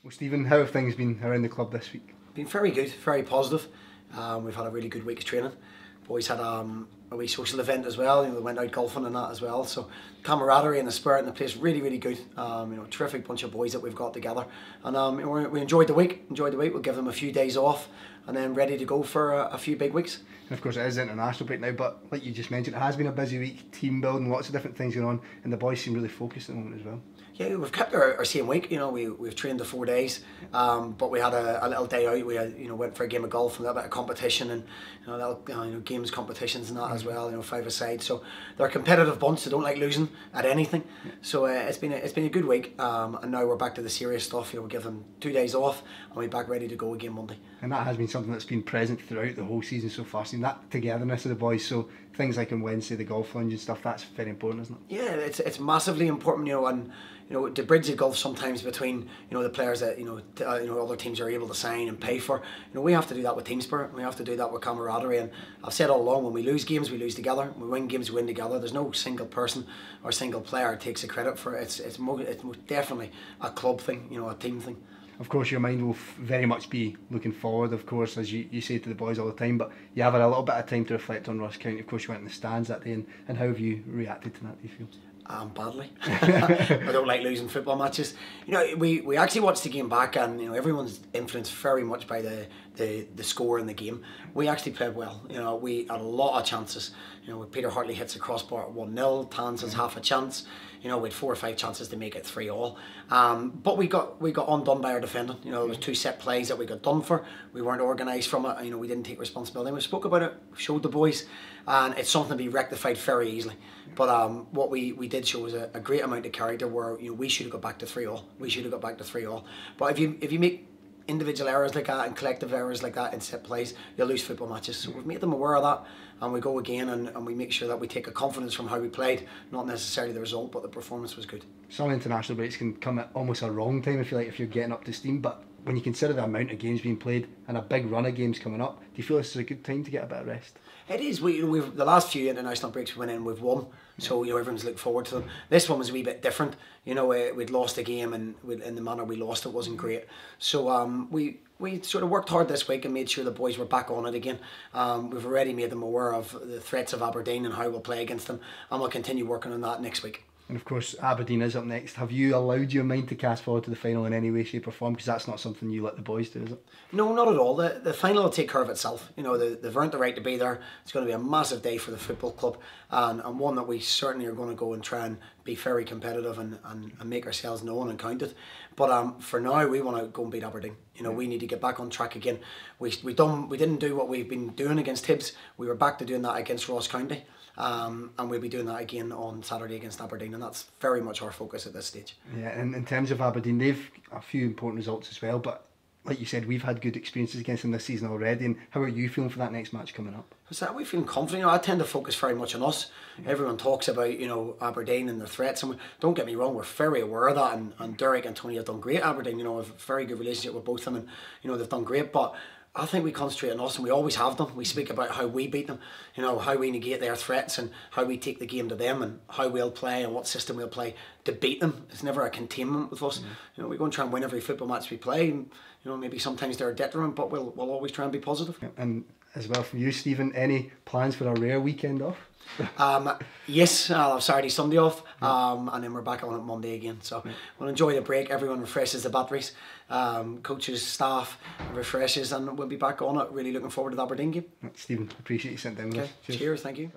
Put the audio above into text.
Well, Stephen, how have things been around the club this week? Been very good, very positive. We've had a really good week of training. Boys had a wee social event as well. They went out golfing and that as well. So camaraderie and the spirit in the place really, really good. Terrific bunch of boys that we've got together, and we enjoyed the week. We'll give them a few days off, and then ready to go for a few big weeks. And of course, it is international break now, but like you just mentioned, it has been a busy week, team building, lots of different things going on, and the boys seem really focused at the moment as well. Yeah, we've kept our same week. We've trained the 4 days, but we had a little day out. We had, went for a game of golf and a little bit of competition, and games competitions and that as well. 5-a-side. So they're a competitive bunch. They don't like losing at anything. So it's been a good week, and now we're back to the serious stuff. We'll give them 2 days off, and we're back ready to go again Monday. And that has been something that's been present throughout the whole season so far. Seeing that togetherness of the boys. So things like on Wednesday, the golf lunge and stuff, that's very important, isn't it? Yeah, it's massively important. And to bridge the gulf sometimes between the players that other teams are able to sign and pay for. We have to do that with team spirit. We have to do that with camaraderie. And I've said all along, when we lose games, we lose together. When we win games, we win together. There's no single person or single player takes the credit for it. It's most definitely a club thing, a team thing. Of course, your mind will very much be looking forward, of course, as you say to the boys all the time, but you have had a little bit of time to reflect on Ross County. Of course, you went in the stands that day, and how have you reacted to that, do you feel? Badly. I don't like losing football matches. We actually watched the game back, and everyone's influenced very much by the score in the game. We actually played well. We had a lot of chances. Peter Hartley hits a crossbar at 1-0. Tans has half a chance. We had 4 or 5 chances to make it 3-all. But we got undone by our defending. There was 2 set plays that we got done for. We weren't organised from it. We didn't take responsibility. We spoke about it, showed the boys, and it's something to be rectified very easily. But what we did show was a great amount of character, where we should have got back to 3-all. We should have got back to 3-all. But if you make individual errors like that and collective errors like that in set plays, you'll lose football matches. So we've made them aware of that, and we go again and we make sure that we take a confidence from how we played, not necessarily the result, but the performance was good. Some international breaks can come at almost a wrong time, if you like, if you're getting up to steam, but when you consider the amount of games being played and a big run of games coming up, do you feel this is a good time to get a bit of rest? It is. We've the last few international breaks we went in, we've won, so everyone's looking forward to them. This one was a wee bit different. We'd lost a game, and in the manner we lost it wasn't great. So we sort of worked hard this week and made sure the boys were back on it again. We've already made them aware of the threats of Aberdeen and how we'll play against them, and we'll continue working on that next week. And of course, Aberdeen is up next. Have you allowed your mind to cast forward to the final in any way, shape or form? Because that's not something you let the boys do, is it? No, not at all. The final will take care of itself. They've earned the right to be there. It's going to be a massive day for the football club, and one that we certainly are going to go and try and be very competitive and make ourselves known and counted. But for now, we want to go and beat Aberdeen. We need to get back on track again. We didn't do what we've been doing against Hibs. We were back to doing that against Ross County. And we'll be doing that again on Saturday against Aberdeen, and that's very much our focus at this stage. Yeah, and in terms of Aberdeen, they've a few important results as well, but like you said, we've had good experiences against them this season already. And how are you feeling for that next match coming up? We're feeling confident. I tend to focus very much on us. Everyone talks about Aberdeen and their threats, and don't get me wrong, we're very aware of that. And Derek and Tony have done great at Aberdeen. Have a very good relationship with both of them, and they've done great. But I think we concentrate on us, and we always have done. We speak about how we beat them, how we negate their threats, and how we take the game to them, and how we'll play and what system we'll play to beat them. It's never a containment with us. We go and try and win every football match we play. And, maybe sometimes they're a detriment, but we'll always try and be positive. And as well for you, Stephen, any plans for a rare weekend off? Yes, I'll have Saturday, Sunday off, and then we're back on it Monday again. So we'll enjoy the break. Everyone refreshes the batteries, coaches, staff refreshes, and we'll be back on it. Really looking forward to the Aberdeen game. Stephen, appreciate you sitting down with us. Cheers, thank you.